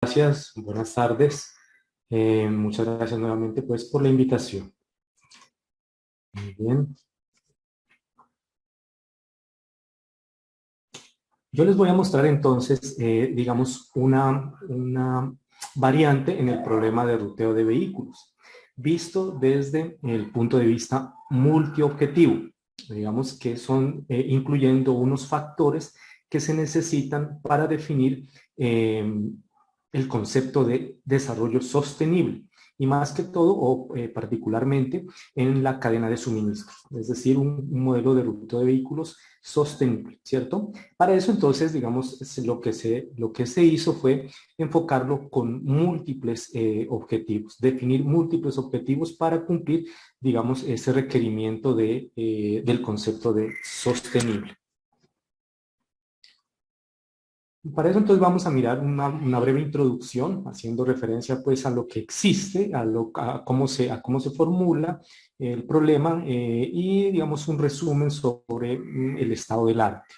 Gracias, buenas tardes. Muchas gracias nuevamente pues por la invitación. Muy bien. Yo les voy a mostrar entonces, digamos, una variante en el problema de ruteo de vehículos, visto desde el punto de vista multiobjetivo, digamos que son incluyendo unos factores que se necesitan para definir el concepto de desarrollo sostenible y más que todo o particularmente en la cadena de suministro, es decir, un modelo de ruteo de vehículos sostenible, ¿cierto? Para eso entonces, digamos, lo que se hizo fue enfocarlo con múltiples objetivos, definir múltiples objetivos para cumplir, digamos, ese requerimiento del concepto de sostenible. Para eso entonces vamos a mirar una breve introducción, haciendo referencia pues a lo que existe, a cómo se formula el problema y digamos un resumen sobre el estado del arte.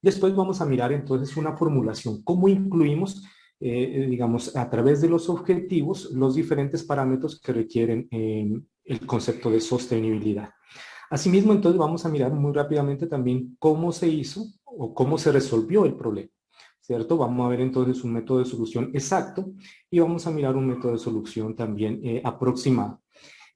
Después vamos a mirar entonces una formulación, cómo incluimos, digamos, a través de los objetivos, los diferentes parámetros que requieren el concepto de sostenibilidad. Asimismo, entonces vamos a mirar muy rápidamente también cómo se hizo o cómo se resolvió el problema, ¿cierto? Vamos a ver entonces un método de solución exacto y vamos a mirar un método de solución también aproximado.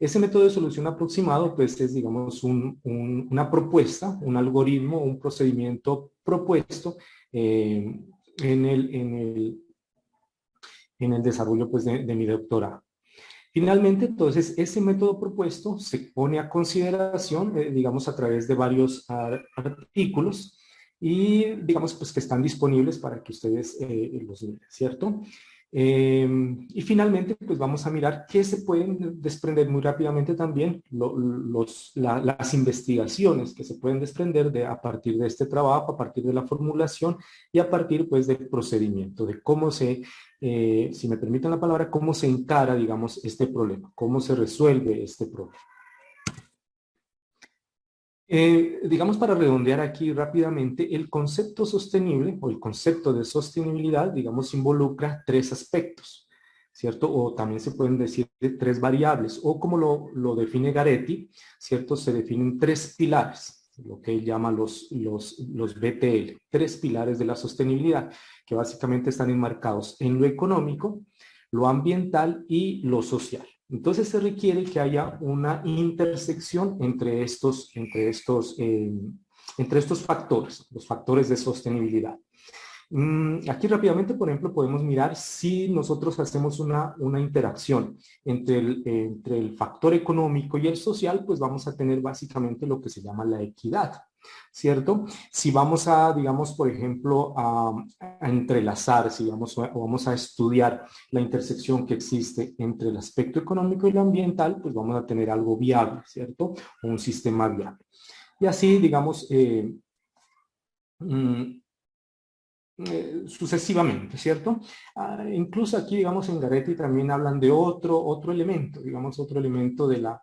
Ese método de solución aproximado, pues, es, digamos, una propuesta, un algoritmo, un procedimiento propuesto en el desarrollo, pues, de mi doctorado. Finalmente, entonces, ese método propuesto se pone a consideración, digamos, a través de varios artículos y, digamos, pues que están disponibles para que ustedes los miren, ¿cierto? Y finalmente, pues vamos a mirar qué se pueden desprender muy rápidamente también, las investigaciones que se pueden desprender a partir de este trabajo, a partir de la formulación y a partir, pues, del procedimiento, de cómo si me permiten la palabra, cómo se encara, digamos, este problema, cómo se resuelve este problema. Digamos, para redondear aquí rápidamente, el concepto sostenible o el concepto de sostenibilidad, digamos, involucra tres aspectos, ¿cierto? O también se pueden decir tres variables, o como lo define Garetti, ¿cierto? Se definen tres pilares, lo que él llama los BTL, tres pilares de la sostenibilidad, que básicamente están enmarcados en lo económico, lo ambiental y lo social. Entonces se requiere que haya una intersección entre estos factores, los factores de sostenibilidad. Aquí rápidamente, por ejemplo, podemos mirar si nosotros hacemos una interacción entre el factor económico y el social, pues vamos a tener básicamente lo que se llama la equidad, ¿cierto? Si vamos a, digamos, por ejemplo, a entrelazar, si vamos, o vamos a estudiar la intersección que existe entre el aspecto económico y lo ambiental, pues vamos a tener algo viable, ¿cierto? Un sistema viable. Y así, digamos, sucesivamente, ¿cierto? Incluso aquí, digamos, en Garetti también hablan de otro elemento, digamos, otro elemento de la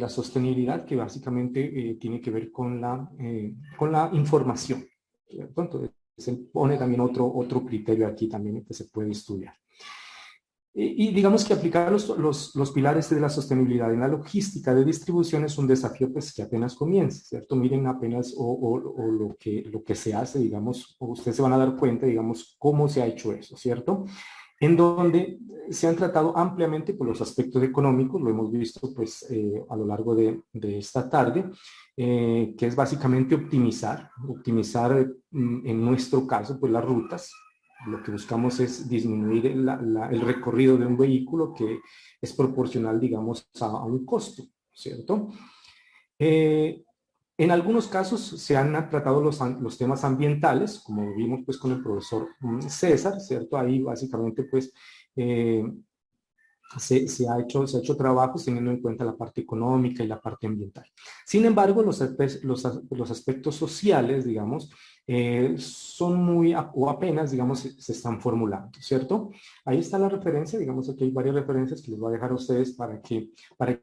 sostenibilidad que básicamente tiene que ver con la información, ¿cierto? Entonces, se pone también otro criterio aquí también que se puede estudiar. Y digamos que aplicar los pilares de la sostenibilidad en la logística de distribución es un desafío pues, que apenas comienza, ¿cierto? Miren apenas o lo que se hace, digamos, o ustedes se van a dar cuenta, digamos, cómo se ha hecho eso, ¿cierto? En donde se han tratado ampliamente por los aspectos económicos, lo hemos visto pues a lo largo de esta tarde, que es básicamente optimizar en nuestro caso pues las rutas. Lo que buscamos es disminuir el recorrido de un vehículo que es proporcional, digamos, a un costo, ¿cierto? En algunos casos se han tratado los temas ambientales, como vimos pues con el profesor César, ¿cierto? Ahí básicamente pues eh, se ha hecho trabajos teniendo en cuenta la parte económica y la parte ambiental. Sin embargo, los aspectos sociales, digamos, son o apenas, digamos, se están formulando, ¿cierto? Ahí está la referencia, digamos, aquí hay varias referencias que les voy a dejar a ustedes para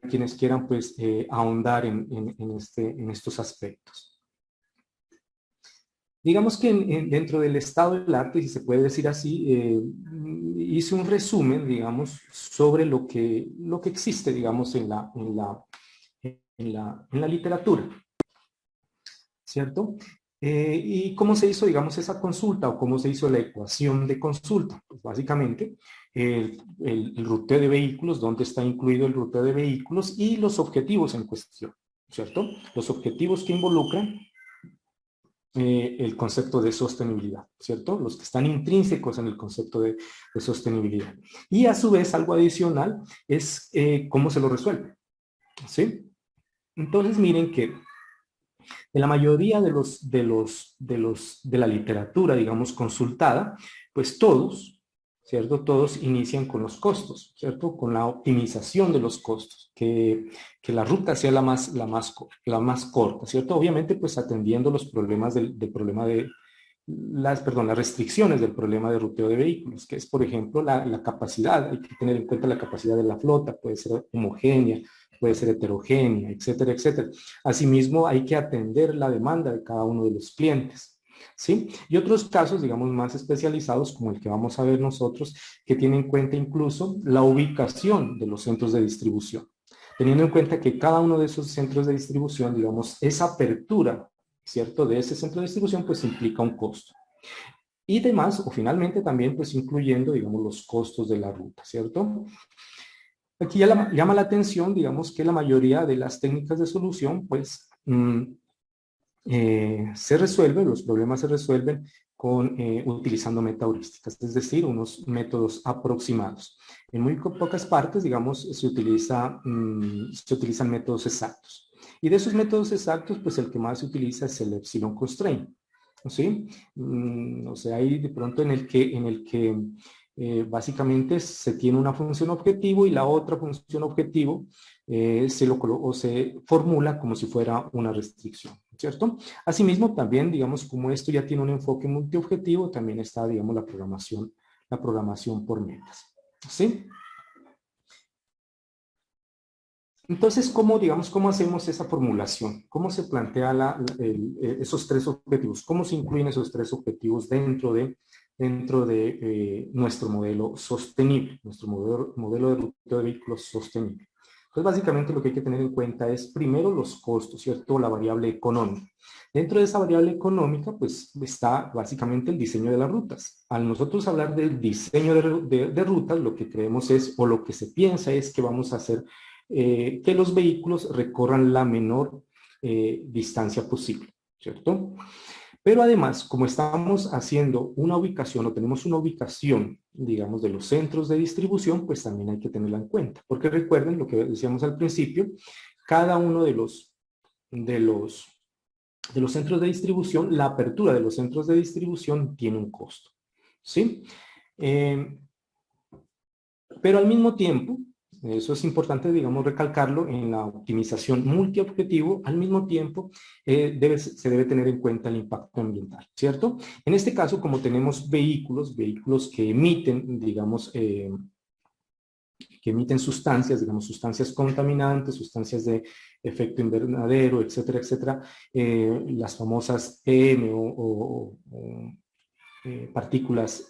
quienes quieran, pues, ahondar en estos aspectos. Digamos que dentro del estado del arte, si se puede decir así, hice un resumen, digamos, sobre lo que existe, digamos, en la literatura, ¿cierto? ¿Y cómo se hizo, digamos, esa consulta o cómo se hizo la ecuación de consulta? Pues básicamente, el ruteo de vehículos, dónde está incluido el ruteo de vehículos y los objetivos en cuestión, ¿cierto? Los objetivos que involucran el concepto de sostenibilidad, ¿cierto? Los que están intrínsecos en el concepto de sostenibilidad. Y a su vez, algo adicional es cómo se lo resuelve, ¿sí? Entonces, miren que en la mayoría de la literatura, digamos, consultada, pues todos, ¿cierto? Todos inician con los costos, ¿cierto? Con la optimización de los costos, que la ruta sea la más corta, ¿cierto? Obviamente, pues atendiendo los problemas del problema de, las restricciones del problema de ruteo de vehículos, que es, por ejemplo, la capacidad, hay que tener en cuenta la capacidad de la flota, puede ser homogénea, puede ser heterogénea, etcétera, etcétera. Asimismo, hay que atender la demanda de cada uno de los clientes, ¿sí? Y otros casos, digamos, más especializados, como el que vamos a ver nosotros, que tienen en cuenta incluso la ubicación de los centros de distribución, teniendo en cuenta que cada uno de esos centros de distribución, digamos, esa apertura, ¿cierto? De ese centro de distribución, pues implica un costo. Y demás, o finalmente también, pues incluyendo, digamos, los costos de la ruta, ¿cierto? Aquí ya llama la atención, digamos, que la mayoría de las técnicas de solución, pues, se resuelven, los problemas se resuelven utilizando metaheurísticas, es decir, unos métodos aproximados. En muy pocas partes, digamos, se utilizan métodos exactos. Y de esos métodos exactos, pues el que más se utiliza es el epsilon constraint, ¿sí? O sea, hay de pronto en el que básicamente se tiene una función objetivo y la otra función objetivo se formula como si fuera una restricción, ¿cierto? Asimismo, también, digamos, como esto ya tiene un enfoque multiobjetivo, también está, digamos, la programación por metas, ¿sí? Entonces, digamos, cómo hacemos esa formulación? ¿Cómo se plantea esos tres objetivos? ¿Cómo se incluyen esos tres objetivos dentro de nuestro modelo sostenible, nuestro modelo de ruteo de vehículos sostenible? Pues básicamente lo que hay que tener en cuenta es primero los costos, ¿cierto? La variable económica. Dentro de esa variable económica, pues está básicamente el diseño de las rutas. Al nosotros hablar del diseño de rutas, lo que creemos es, o lo que se piensa es que vamos a hacer que los vehículos recorran la menor distancia posible, ¿cierto? Pero además, como estamos haciendo una ubicación o tenemos una ubicación, digamos, de los centros de distribución, pues también hay que tenerla en cuenta. Porque recuerden lo que decíamos al principio, cada uno de los, de los centros de distribución, la apertura de los centros de distribución tiene un costo, ¿sí? Pero al mismo tiempo, eso es importante, digamos, recalcarlo, en la optimización multiobjetivo, al mismo tiempo se debe tener en cuenta el impacto ambiental, ¿cierto? En este caso, como tenemos vehículos que emiten, digamos, que emiten sustancias, digamos, sustancias contaminantes, sustancias de efecto invernadero, etcétera, etcétera, las famosas PM o partículas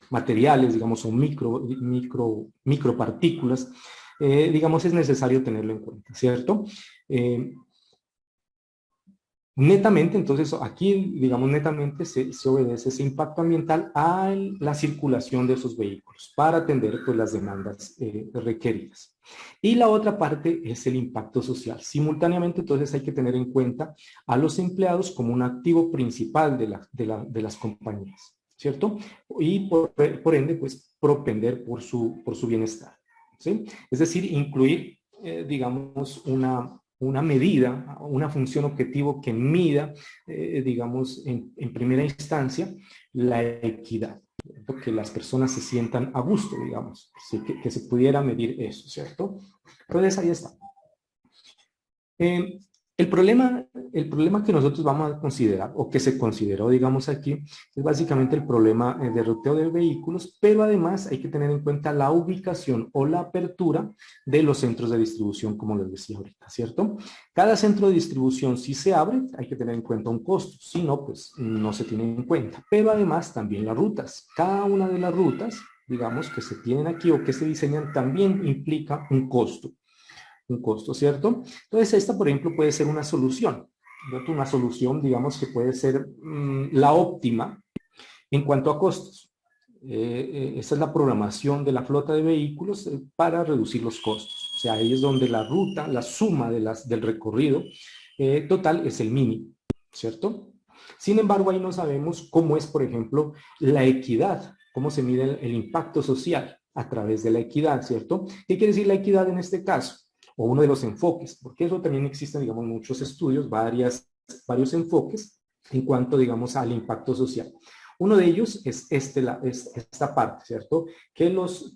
materiales, digamos, o micropartículas, digamos, es necesario tenerlo en cuenta, ¿cierto? Netamente, entonces, aquí, digamos, netamente se obedece ese impacto ambiental a la circulación de esos vehículos para atender, pues, las demandas requeridas. Y la otra parte es el impacto social. Simultáneamente, entonces, hay que tener en cuenta a los empleados como un activo principal de las compañías, ¿cierto? Y por ende, pues, propender por su bienestar, ¿sí? Es decir, incluir, digamos, una medida, una función objetivo que mida, digamos, en primera instancia, la equidad, ¿cierto? Que las personas se sientan a gusto, digamos, ¿sí? Que se pudiera medir eso, ¿cierto? Entonces, ahí está. el problema que nosotros vamos a considerar, o que se consideró, digamos aquí, es básicamente el problema de ruteo de vehículos, pero además hay que tener en cuenta la ubicación o la apertura de los centros de distribución, como les decía ahorita, ¿cierto? Cada centro de distribución, si se abre, hay que tener en cuenta un costo, si no, pues no se tiene en cuenta. Pero además también las rutas. Cada una de las rutas, digamos, que se tienen aquí o que se diseñan, también implica un costo, ¿cierto? Entonces, esta, por ejemplo, puede ser una solución, ¿cierto? Una solución, digamos, que puede ser la óptima en cuanto a costos. Esta es la programación de la flota de vehículos para reducir los costos. O sea, ahí es donde la ruta, la suma del recorrido total es el mínimo, ¿cierto? Sin embargo, ahí no sabemos cómo es, por ejemplo, la equidad, cómo se mide el impacto social a través de la equidad, ¿cierto? ¿Qué quiere decir la equidad en este caso? O uno de los enfoques, porque eso también existen, digamos, muchos estudios, varios enfoques en cuanto, digamos, al impacto social. Uno de ellos es esta parte, ¿cierto? Que los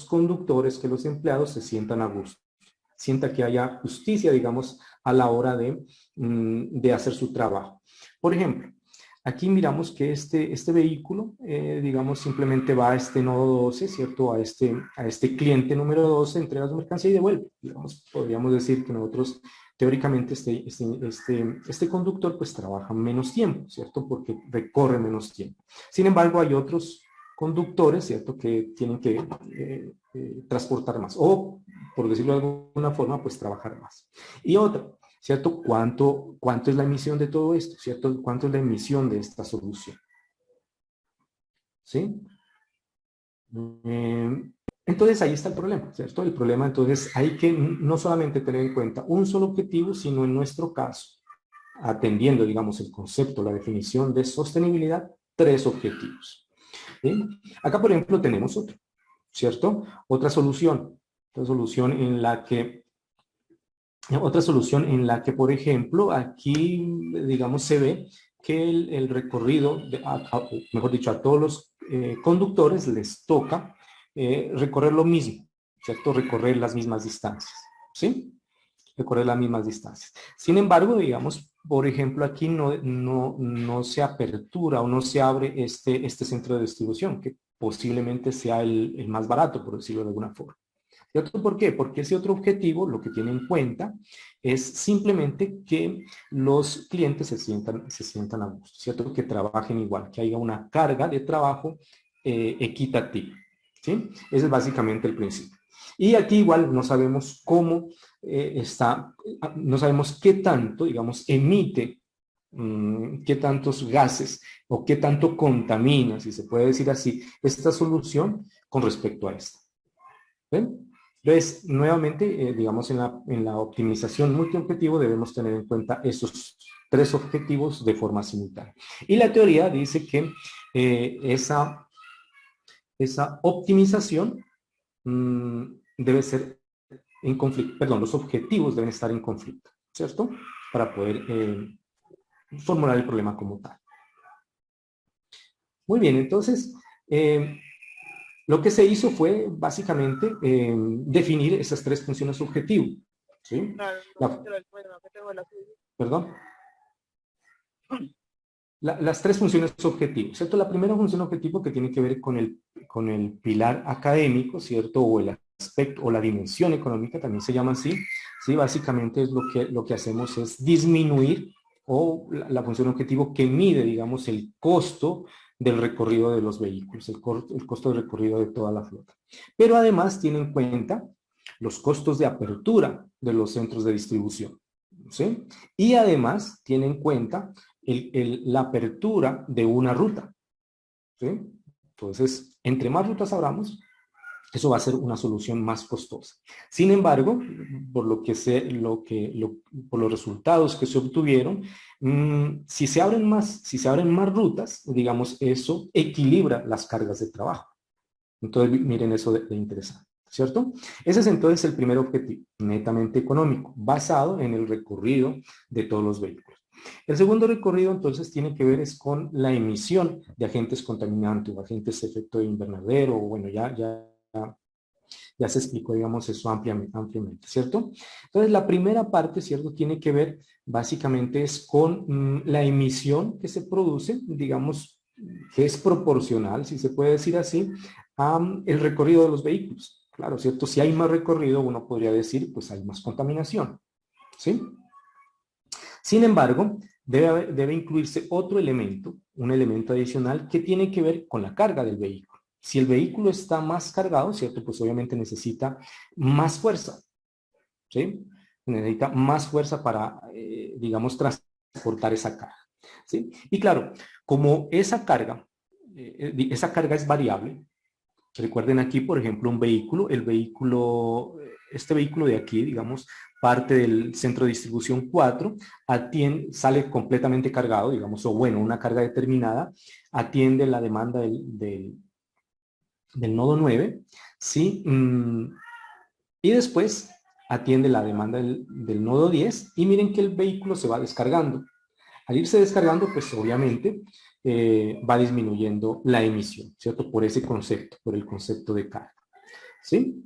conductores, que los empleados se sientan a gusto, sienta que haya justicia, digamos, a la hora de hacer su trabajo. Por ejemplo, aquí miramos que este vehículo, digamos, simplemente va a este nodo 12, ¿cierto? A este cliente número 12, entrega su mercancía y devuelve. Digamos, podríamos decir que nosotros, teóricamente, este conductor, pues, trabaja menos tiempo, ¿cierto? Porque recorre menos tiempo. Sin embargo, hay otros conductores, ¿cierto? Que tienen que transportar más. O, por decirlo de alguna forma, pues, trabajar más. Y otra, ¿cierto? ¿Cuánto es la emisión de todo esto? ¿Cierto? ¿Cuánto es la emisión de esta solución? ¿Sí? Entonces ahí está el problema, ¿cierto? El problema, entonces, hay que no solamente tener en cuenta un solo objetivo, sino en nuestro caso, atendiendo, digamos, el concepto, la definición de sostenibilidad, 3 objetivos. ¿Sí? Acá, por ejemplo, tenemos otro, ¿cierto? Otra solución en la que, por ejemplo, aquí, digamos, se ve que el recorrido, mejor dicho, a todos los conductores les toca recorrer lo mismo, ¿cierto? Recorrer las mismas distancias, ¿sí? Recorrer las mismas distancias. Sin embargo, digamos, por ejemplo, aquí no se apertura o no se abre este centro de distribución, que posiblemente sea el más barato, por decirlo de alguna forma. ¿Cierto? ¿Por qué? Porque ese otro objetivo lo que tiene en cuenta es simplemente que los clientes se sientan a gusto, ¿cierto? Que trabajen igual, que haya una carga de trabajo equitativa, ¿sí? Ese es básicamente el principio. Y aquí igual no sabemos cómo no sabemos qué tanto, digamos, emite, qué tantos gases o qué tanto contamina, si se puede decir así, esta solución con respecto a esta. ¿Ven? Entonces, nuevamente, digamos, en la optimización multiobjetivo debemos tener en cuenta esos 3 objetivos de forma simultánea. Y la teoría dice que esa optimización debe ser en conflicto, perdón, los objetivos deben estar en conflicto, ¿cierto? Para poder formular el problema como tal. Muy bien, entonces, lo que se hizo fue básicamente definir esas 3 funciones objetivo. ¿Sí? Claro, no, pero el problema que tengo la tuya. Perdón. Las 3 funciones objetivo, ¿cierto? La primera función objetivo que tiene que ver con el pilar académico, ¿cierto? O el aspecto, o la dimensión económica, también se llama así, ¿sí? Básicamente es lo que hacemos es disminuir, o la función objetivo que mide, digamos, el costo del recorrido de los vehículos, el costo de recorrido de toda la flota. Pero además tiene en cuenta los costos de apertura de los centros de distribución, ¿sí? Y además tiene en cuenta la apertura de una ruta, ¿sí? Entonces, entre más rutas abramos, eso va a ser una solución más costosa. Sin embargo, por por los resultados que se obtuvieron, si se abren más rutas, digamos, eso equilibra las cargas de trabajo. Entonces, miren eso de interesante, ¿cierto? Ese es entonces el primer objetivo, netamente económico, basado en el recorrido de todos los vehículos. El segundo recorrido, entonces, tiene que ver es con la emisión de agentes contaminantes o agentes de efecto invernadero, o bueno, ya Ya se explicó, digamos, eso ampliamente, ¿cierto? Entonces, la primera parte, ¿cierto? Tiene que ver, básicamente, es con la emisión que se produce, digamos, que es proporcional, si se puede decir así, a el recorrido de los vehículos. Claro, ¿cierto? Si hay más recorrido, uno podría decir, pues hay más contaminación, ¿sí? Sin embargo, debe incluirse otro elemento, un elemento adicional que tiene que ver con la carga del vehículo. Si el vehículo está más cargado, ¿cierto? Pues obviamente necesita más fuerza, ¿sí? Necesita más fuerza para, digamos, transportar esa carga, ¿sí? Y claro, como esa carga es variable. Recuerden aquí, por ejemplo, un vehículo, este vehículo de aquí, digamos, parte del centro de distribución 4, sale completamente cargado, digamos, o bueno, una carga determinada, atiende la demanda del nodo 9, ¿sí? Y después atiende la demanda del nodo 10, y miren que el vehículo se va descargando. Al irse descargando, pues obviamente va disminuyendo la emisión, ¿cierto? Por ese concepto, por el concepto de carga, ¿sí?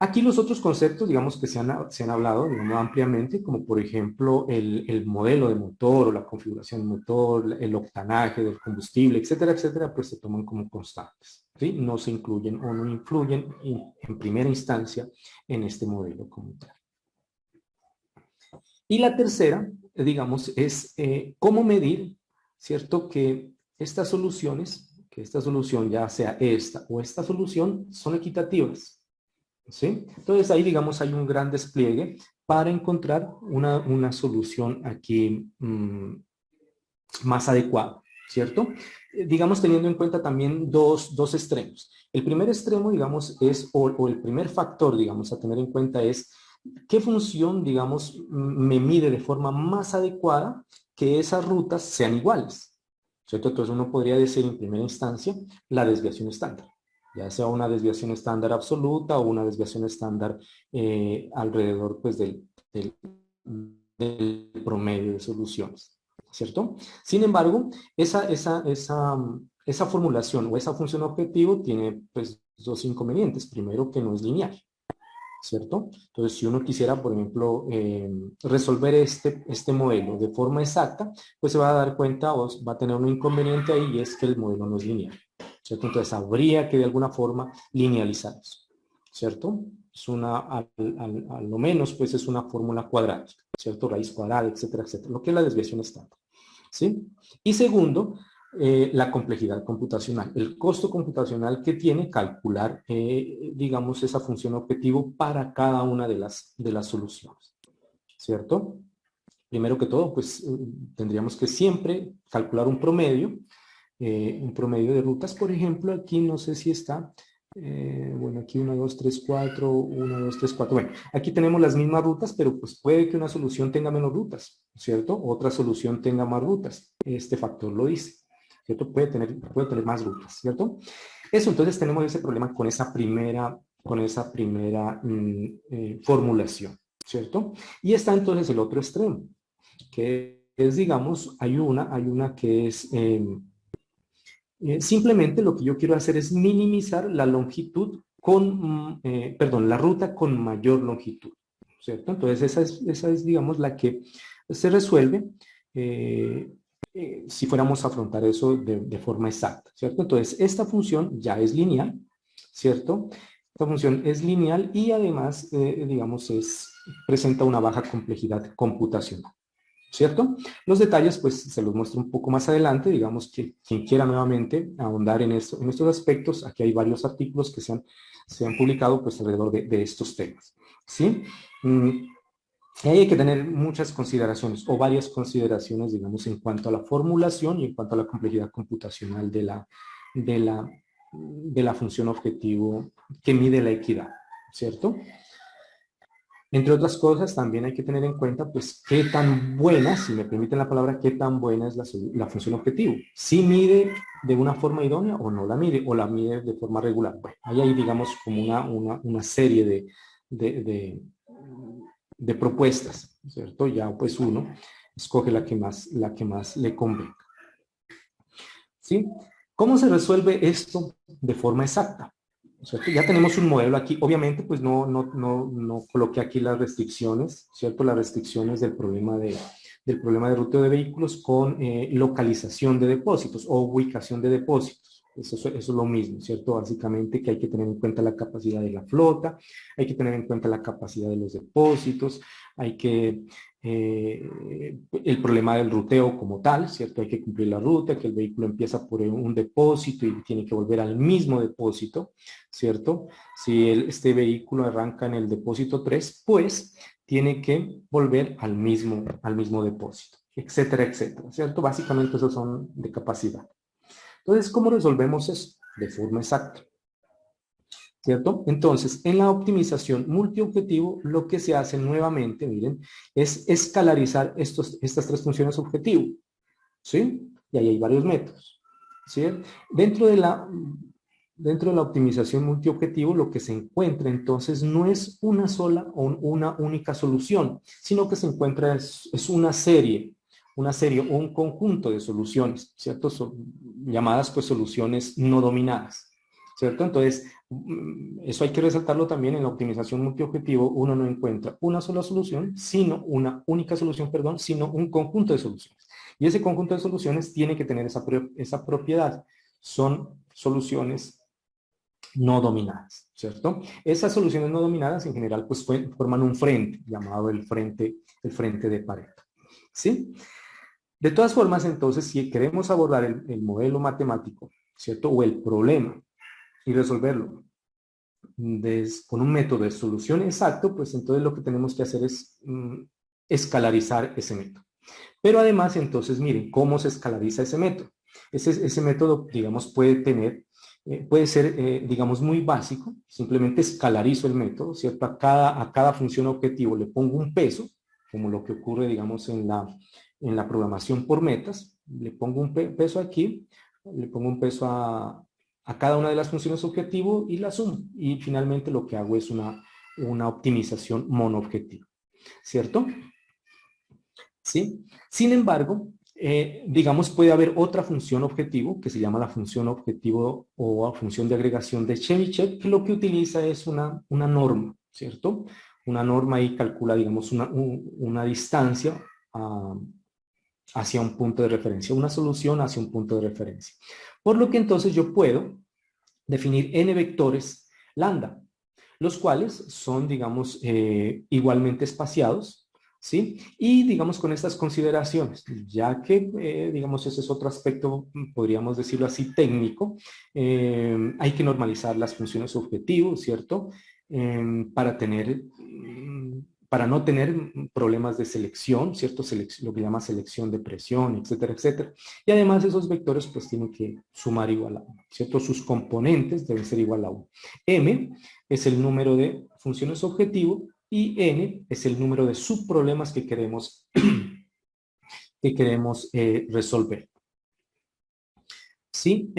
Aquí los otros conceptos, digamos, que se han hablado, digamos, ampliamente, como por ejemplo el modelo de motor o la configuración del motor, el octanaje del combustible, etcétera, etcétera, pues se toman como constantes, ¿sí? No se incluyen o no influyen en primera instancia en este modelo como tal. Y la tercera, digamos, es cómo medir, ¿cierto? Que estas soluciones, que esta solución, ya sea esta o esta solución, son equitativas, ¿sí? Entonces ahí, digamos, hay un gran despliegue para encontrar una solución aquí más adecuada, ¿cierto? Digamos, teniendo en cuenta también dos extremos. El primer extremo, digamos, o el primer factor, digamos, a tener en cuenta es qué función, digamos, me mide de forma más adecuada que esas rutas sean iguales, ¿cierto? Entonces uno podría decir en primera instancia la desviación estándar, ya sea una desviación estándar absoluta o una desviación estándar alrededor, pues, del promedio de soluciones, ¿cierto? Sin embargo, esa formulación o esa función objetivo tiene, pues, dos inconvenientes. Primero, que no es lineal, ¿cierto? Entonces, si uno quisiera, por ejemplo, resolver este modelo de forma exacta, pues se va a dar cuenta o va a tener un inconveniente ahí, y es que el modelo no es lineal, ¿cierto? Entonces, habría que de alguna forma linealizar eso, ¿cierto? Es a lo menos, pues, es una fórmula cuadrática, ¿cierto? Raíz cuadrada, etcétera, etcétera, lo que es la desviación estándar, ¿sí? Y segundo, la complejidad computacional, el costo computacional que tiene calcular, digamos, esa función objetivo para cada una de las soluciones, ¿cierto? Primero que todo, pues tendríamos que siempre calcular un promedio de rutas. Por ejemplo, aquí no sé si está, bueno, aquí 1, 2, 3, 4, 1, 2, 3, 4. Bueno, aquí tenemos las mismas rutas, pero pues puede que una solución tenga menos rutas, ¿cierto? Otra solución tenga más rutas. Este factor lo dice, ¿cierto? Puede tener más rutas, ¿cierto? Eso, entonces tenemos ese problema con esa primera formulación, ¿cierto? Y está entonces el otro extremo, que es, digamos, hay una que es... simplemente lo que yo quiero hacer es minimizar la longitud perdón, la ruta con mayor longitud, ¿cierto? Entonces esa es, digamos, la que se resuelve si fuéramos a afrontar eso de forma exacta, ¿cierto? Entonces esta función ya es lineal, ¿cierto? Esta función es lineal y además, digamos, presenta una baja complejidad computacional, ¿cierto? Los detalles, pues, se los muestro un poco más adelante. Digamos que quien quiera nuevamente ahondar en estos aspectos, aquí hay varios artículos que se han publicado, pues, alrededor de estos temas, ¿sí? Y ahí hay que tener muchas consideraciones o varias consideraciones, digamos, en cuanto a la formulación y en cuanto a la complejidad computacional de la función objetivo que mide la equidad, ¿cierto? Entre otras cosas, también hay que tener en cuenta, pues, qué tan buena, si me permiten la palabra, qué tan buena es la función objetivo. Si mide de una forma idónea o no la mide, o la mide de forma regular. Bueno, ahí hay, digamos, como una serie de propuestas, ¿cierto? Ya, pues, uno escoge la que más le convenga, ¿sí? ¿Cómo se resuelve esto de forma exacta? ¿cierto? Ya tenemos un modelo aquí. Obviamente, pues no coloqué aquí las restricciones, ¿cierto? Las restricciones del problema de ruteo de vehículos con localización de depósitos o ubicación de depósitos. Eso es lo mismo, ¿cierto? Básicamente que hay que tener en cuenta la capacidad de la flota, hay que tener en cuenta la capacidad de los depósitos, hay que el problema del ruteo como tal, ¿cierto? Hay que cumplir la ruta, que el vehículo empieza por un depósito y tiene que volver al mismo depósito, ¿cierto? Si este vehículo arranca en el depósito 3, pues tiene que volver al mismo depósito, etcétera, etcétera, ¿cierto? Básicamente esos son de capacidad. Entonces, ¿cómo resolvemos eso? De forma exacta, ¿cierto? Entonces, en la optimización multiobjetivo, lo que se hace nuevamente, miren, es escalarizar estas tres funciones objetivo, ¿sí? Y ahí hay varios métodos, ¿sí? Dentro de la optimización multiobjetivo, lo que se encuentra entonces no es una sola o una única solución, sino que se encuentra es una serie o un conjunto de soluciones, ¿cierto? Son llamadas pues soluciones no dominadas, ¿cierto? Entonces, eso hay que resaltarlo también en la optimización multiobjetivo. Uno no encuentra una sola solución, sino una única solución, perdón, sino un conjunto de soluciones. Y ese conjunto de soluciones tiene que tener esa propiedad. Son soluciones no dominadas, ¿cierto? Esas soluciones no dominadas en general pues forman un frente llamado el frente de Pareto, ¿sí? De todas formas, entonces, si queremos abordar el modelo matemático, ¿cierto? O el problema y resolverlo con un método de solución exacto, pues entonces lo que tenemos que hacer es escalarizar ese método. Pero además, entonces, miren, ¿cómo se escalariza ese método? Ese método, digamos, puede ser, digamos, muy básico. Simplemente escalarizo el método, ¿cierto? A cada función objetivo le pongo un peso, como lo que ocurre, digamos, en la programación por metas. Le pongo un peso aquí, le pongo un peso a cada una de las funciones objetivo y la sumo. Y finalmente lo que hago es una optimización monoobjetivo, ¿cierto? ¿Sí? Sin embargo, digamos, puede haber otra función objetivo que se llama la función objetivo o función de agregación de Chebyshev, que lo que utiliza es una norma, ¿cierto? Una norma y calcula, digamos, una distancia hacia un punto de referencia, una solución hacia un punto de referencia. Por lo que entonces yo puedo definir n vectores lambda, los cuales son, digamos, igualmente espaciados, ¿sí? Y, digamos, con estas consideraciones, ya que, digamos, ese es otro aspecto, podríamos decirlo así, técnico, hay que normalizar las funciones objetivo, ¿cierto? Para no tener problemas de selección, ¿cierto? Lo que llama selección de presión, etcétera, etcétera. Y además esos vectores pues tienen que sumar igual a 1, ¿cierto? Sus componentes deben ser igual a 1. M es el número de funciones objetivo y N es el número de subproblemas que queremos, resolver. ¿Sí?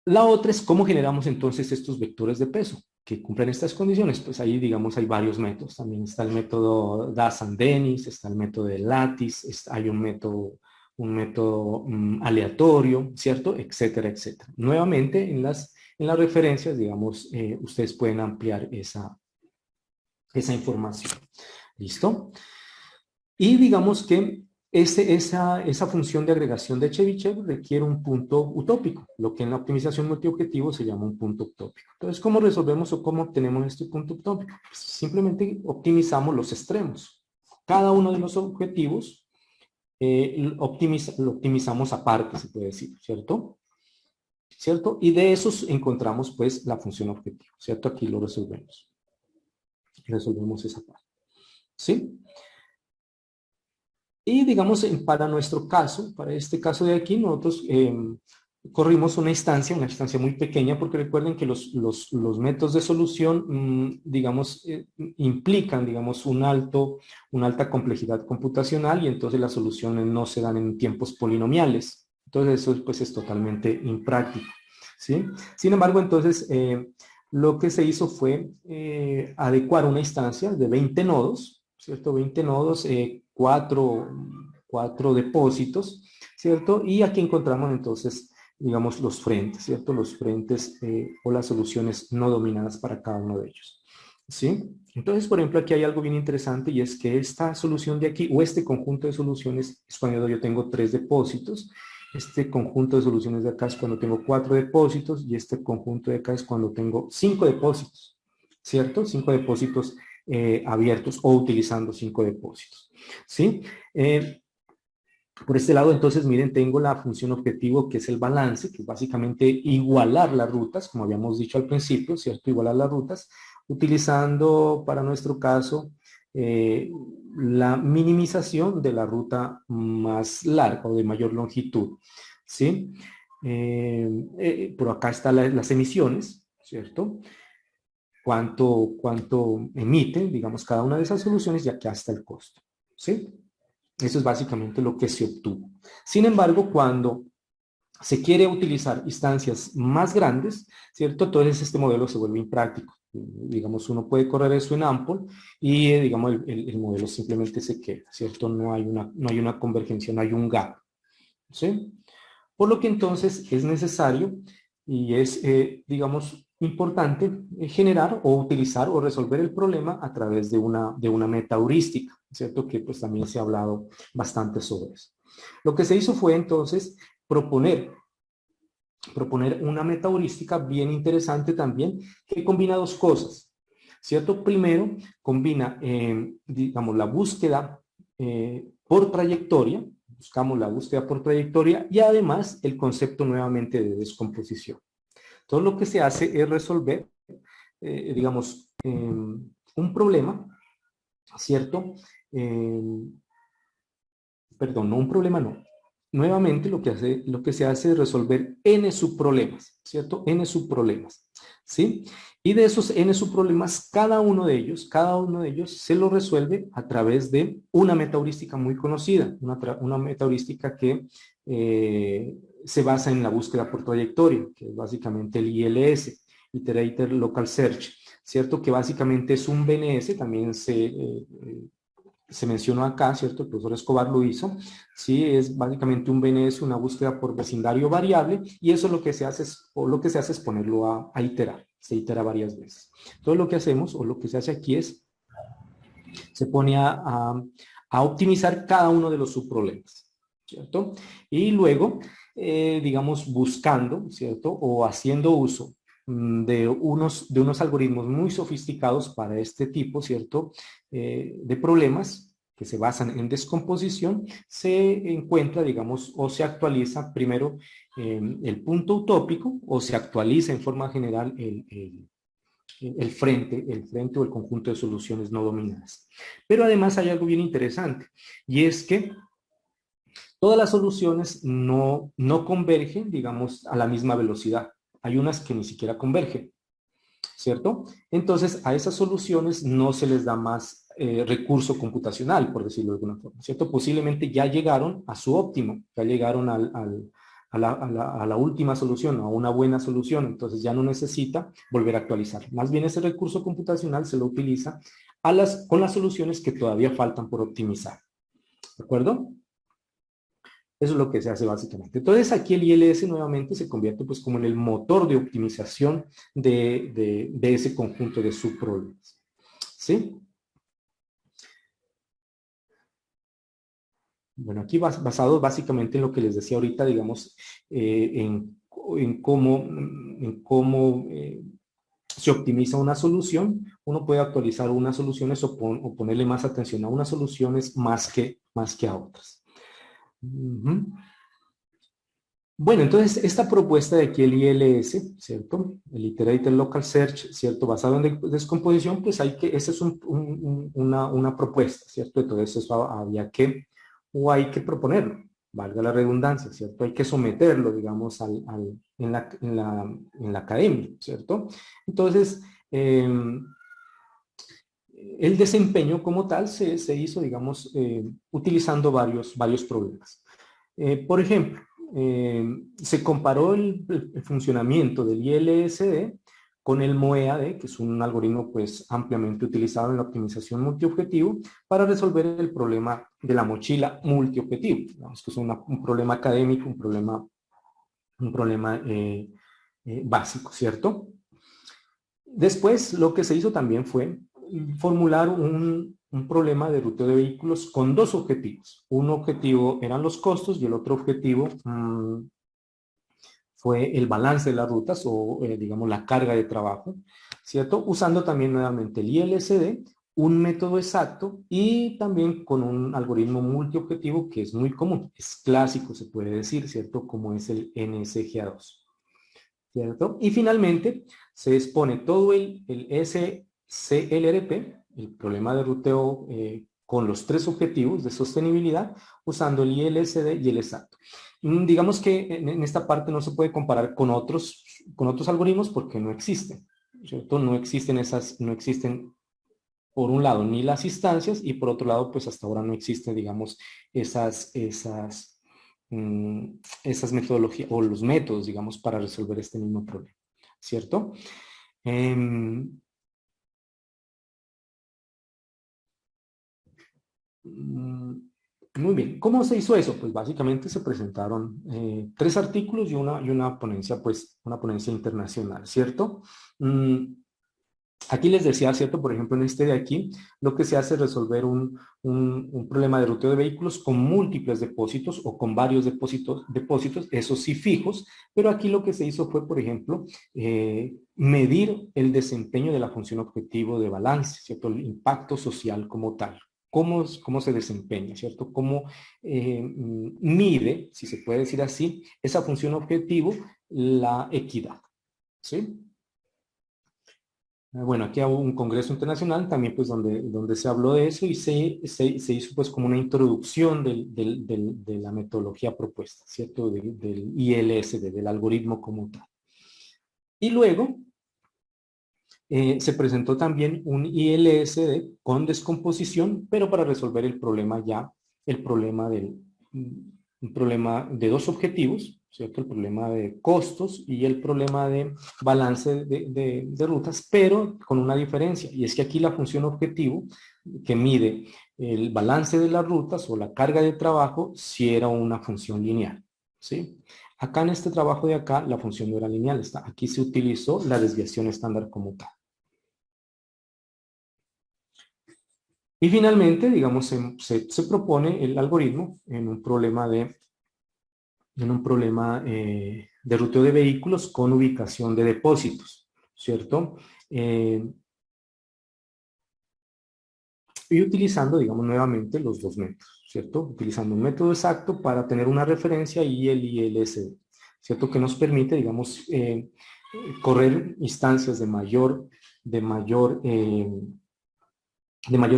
La otra es cómo generamos entonces estos vectores de peso que cumplen estas condiciones. Pues ahí, digamos, hay varios métodos. También está el método Das-Dennis, está el método de Lattice, hay un método aleatorio, ¿cierto? Etcétera, etcétera. Nuevamente, en las referencias, digamos, ustedes pueden ampliar esa información. ¿Listo? Y digamos que esa función de agregación de Chebyshev requiere un punto utópico, lo que en la optimización multiobjetivo se llama un punto utópico. Entonces, ¿cómo resolvemos o cómo obtenemos este punto utópico? Pues simplemente optimizamos los extremos. Cada uno de los objetivos lo optimizamos aparte, se puede decir, ¿cierto? ¿Cierto? Y de esos encontramos, pues, la función objetivo, ¿cierto? Aquí lo resolvemos. Resolvemos esa parte, ¿sí? Y digamos, para nuestro caso, para este caso de aquí, nosotros corrimos una instancia muy pequeña, porque recuerden que los métodos de solución, digamos, implican, digamos, una alta complejidad computacional y entonces las soluciones no se dan en tiempos polinomiales. Entonces eso pues es totalmente impráctico, ¿sí? Sin embargo, entonces, lo que se hizo fue adecuar una instancia de 20 nodos, ¿cierto? 20 nodos, 4 depósitos, ¿cierto? Y aquí encontramos entonces digamos, los frentes, ¿cierto? Los frentes o las soluciones no dominadas para cada uno de ellos. ¿Sí? Entonces, por ejemplo, aquí hay algo bien interesante y es que esta solución de aquí o este conjunto de soluciones es cuando yo tengo 3 depósitos. Este conjunto de soluciones de acá es cuando tengo 4 depósitos y este conjunto de acá es cuando tengo 5 depósitos, ¿cierto? 5 depósitos abiertos o utilizando 5 depósitos, ¿sí? Por este lado, entonces, miren, tengo la función objetivo que es el balance, que es básicamente igualar las rutas, como habíamos dicho al principio, ¿cierto? Igualar las rutas, utilizando para nuestro caso la minimización de la ruta más larga o de mayor longitud, ¿sí? Por acá están las emisiones, ¿cierto? Cuánto emiten, digamos, cada una de esas soluciones y acá está el costo, ¿sí? Eso es básicamente lo que se obtuvo. Sin embargo, cuando se quiere utilizar instancias más grandes, ¿cierto? Entonces este modelo se vuelve impráctico. Digamos, uno puede correr eso en AMPOL y, digamos, el modelo simplemente se queda, ¿cierto? No hay una convergencia, no hay un gap, ¿sí? Por lo que entonces es necesario y es, digamos, importante generar o utilizar o resolver el problema a través de una meta heurística, ¿cierto? Que pues también se ha hablado bastante sobre eso. Lo que se hizo fue entonces proponer una meta heurística bien interesante también que combina dos cosas, ¿cierto? Primero, combina, digamos, la búsqueda por trayectoria, buscamos la búsqueda por trayectoria y además el concepto nuevamente de descomposición. Todo lo que se hace es resolver, digamos, un problema, ¿cierto? Perdón, no un problema, no. Nuevamente lo que se hace es resolver n subproblemas, ¿cierto? N subproblemas, ¿sí? Y de esos n subproblemas, cada uno de ellos se lo resuelve a través de una meta heurística muy conocida, una meta heurística que se basa en la búsqueda por trayectoria, que es básicamente el ILS, Iterator Local Search, ¿cierto? Que básicamente es un BNS, también se mencionó acá, ¿cierto? El profesor Escobar lo hizo, ¿sí? Es básicamente un BNS, una búsqueda por vecindario variable, y eso lo que se hace es ponerlo a iterar, se itera varias veces. Todo lo que hacemos, o lo que se hace aquí es, se pone a optimizar cada uno de los subproblemas, ¿cierto? Y luego, digamos, buscando, ¿cierto? O haciendo uso de unos algoritmos muy sofisticados para este tipo, ¿cierto? De problemas que se basan en descomposición, se encuentra, digamos, o se actualiza primero el punto utópico o se actualiza en forma general el frente o el conjunto de soluciones no dominadas. Pero además hay algo bien interesante y es que todas las soluciones no convergen, digamos, a la misma velocidad. Hay unas que ni siquiera convergen, ¿cierto? Entonces, a esas soluciones no se les da más recurso computacional, por decirlo de alguna forma, ¿cierto? Posiblemente ya llegaron a su óptimo, ya llegaron a la última solución, a una buena solución, entonces ya no necesita volver a actualizar. Más bien ese recurso computacional se lo utiliza con las soluciones que todavía faltan por optimizar, ¿de acuerdo? Eso es lo que se hace básicamente. Entonces aquí el ILS nuevamente se convierte pues como en el motor de optimización de ese conjunto de subproblemas. ¿Sí? Bueno, aquí basado básicamente en lo que les decía ahorita, digamos, en cómo se optimiza una solución, uno puede actualizar unas soluciones o ponerle más atención a unas soluciones más que a otras. Bueno, entonces esta propuesta de aquí el ILS, ¿cierto? El Iterator Local Search, ¿cierto? Basado en descomposición, pues esa es una propuesta, ¿cierto? Entonces eso hay que proponerlo, valga la redundancia, ¿cierto? Hay que someterlo, digamos, en la academia, ¿cierto? Entonces, el desempeño como tal se hizo, digamos, utilizando varios problemas. Por ejemplo, se comparó el funcionamiento del ILSD con el MOEAD, que es un algoritmo pues ampliamente utilizado en la optimización multiobjetivo para resolver el problema de la mochila multiobjetivo. Digamos que es un problema académico, un problema básico, ¿cierto? Después, lo que se hizo también fue formular un problema de ruteo de vehículos con dos objetivos. Un objetivo eran los costos y el otro objetivo fue el balance de las rutas o, digamos, la carga de trabajo, ¿cierto? Usando también nuevamente el ILSD, un método exacto y también con un algoritmo multiobjetivo que es muy común, es clásico, se puede decir, ¿cierto? Como es el NSGA2, ¿cierto? Y finalmente se expone todo el SCLRP, el problema de ruteo con los tres objetivos de sostenibilidad, usando el ILSD y el exacto. Digamos que en esta parte no se puede comparar con otros algoritmos porque no existen, ¿cierto? No existen por un lado ni las instancias y por otro lado pues hasta ahora no existen, digamos, esas metodologías o los métodos, digamos, para resolver este mismo problema, ¿cierto? Muy bien, ¿cómo se hizo eso? Pues básicamente se presentaron 3 artículos y una ponencia, pues una ponencia internacional, ¿cierto? Aquí les decía, ¿cierto? Por ejemplo, en este de aquí, lo que se hace es resolver un problema de ruteo de vehículos con múltiples depósitos o con varios depósitos, esos sí fijos, pero aquí lo que se hizo fue, por ejemplo, medir el desempeño de la función objetivo de balance, ¿cierto? El impacto social como tal. Cómo se desempeña, ¿cierto? Cómo mide, si se puede decir así, esa función objetivo, la equidad, ¿sí? Bueno, aquí hubo un congreso internacional también pues donde se habló de eso y se hizo pues como una introducción de la metodología propuesta, ¿cierto? Del ILSD, del algoritmo como tal. Y luego se presentó también un ILSD con descomposición, pero para resolver el problema un problema de dos objetivos, ¿cierto? El problema de costos y el problema de balance de rutas, pero con una diferencia, y es que aquí la función objetivo que mide el balance de las rutas o la carga de trabajo, si era una función lineal, ¿sí? Acá en este trabajo de acá, la función no era lineal, aquí se utilizó la desviación estándar como tal. Y finalmente, digamos, se propone el algoritmo en un problema de ruteo de vehículos con ubicación de depósitos, ¿cierto? Y utilizando, digamos, nuevamente los dos métodos, ¿cierto? Utilizando un método exacto para tener una referencia y el ILSD, ¿cierto? Que nos permite, digamos, correr instancias de mayor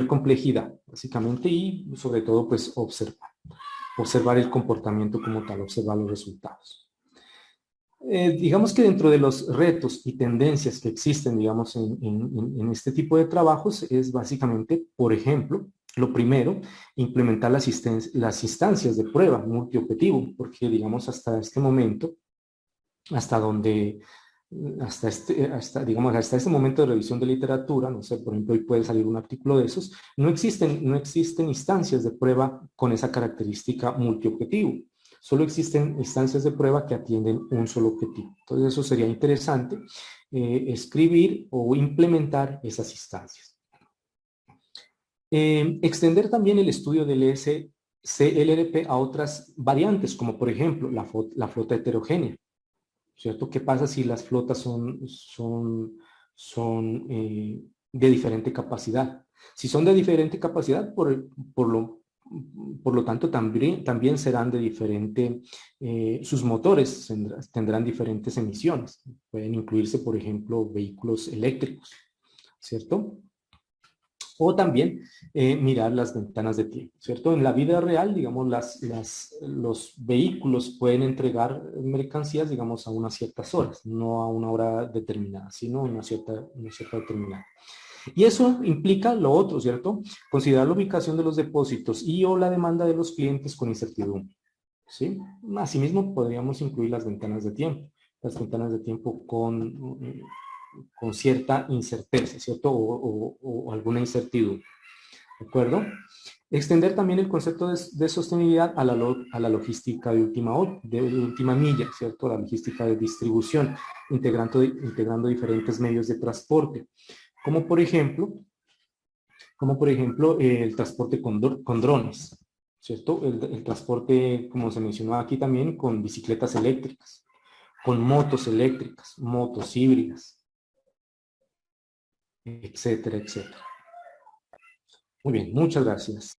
complejidad, básicamente, y sobre todo, pues, observar el comportamiento como tal, observar los resultados. Digamos que dentro de los retos y tendencias que existen, digamos, en este tipo de trabajos es básicamente, por ejemplo, lo primero, implementar las instancias de prueba multiobjetivo, porque, digamos, hasta este momento, hasta donde, digamos, hasta este momento de revisión de literatura, no sé, por ejemplo, hoy puede salir un artículo de esos, no existen instancias de prueba con esa característica multiobjetivo. Solo existen instancias de prueba que atienden un solo objetivo. Entonces, eso sería interesante, escribir o implementar esas instancias. Extender también el estudio del SCLRP a otras variantes, como por ejemplo la flota heterogénea, ¿cierto? ¿Qué pasa si las flotas son de diferente capacidad? Si son de diferente capacidad, por lo tanto, también serán de diferente, sus motores tendrán diferentes emisiones. Pueden incluirse, por ejemplo, vehículos eléctricos, ¿cierto? O también mirar las ventanas de tiempo, ¿cierto? En la vida real, digamos, los vehículos pueden entregar mercancías, digamos, a unas ciertas horas, no a una hora determinada, sino una cierta determinada. Y eso implica lo otro, ¿cierto? Considerar la ubicación de los depósitos y o la demanda de los clientes con incertidumbre, ¿sí? Asimismo, podríamos incluir las ventanas de tiempo con cierta incerteza, ¿cierto? O alguna incertidumbre, ¿de acuerdo? Extender también el concepto de sostenibilidad a la logística de última milla, ¿cierto? La logística de distribución, integrando diferentes medios de transporte, como por ejemplo, el transporte con drones, ¿cierto? El transporte, como se mencionó aquí también, con bicicletas eléctricas, con motos eléctricas, motos híbridas, etcétera, etcétera. Muy bien, muchas gracias.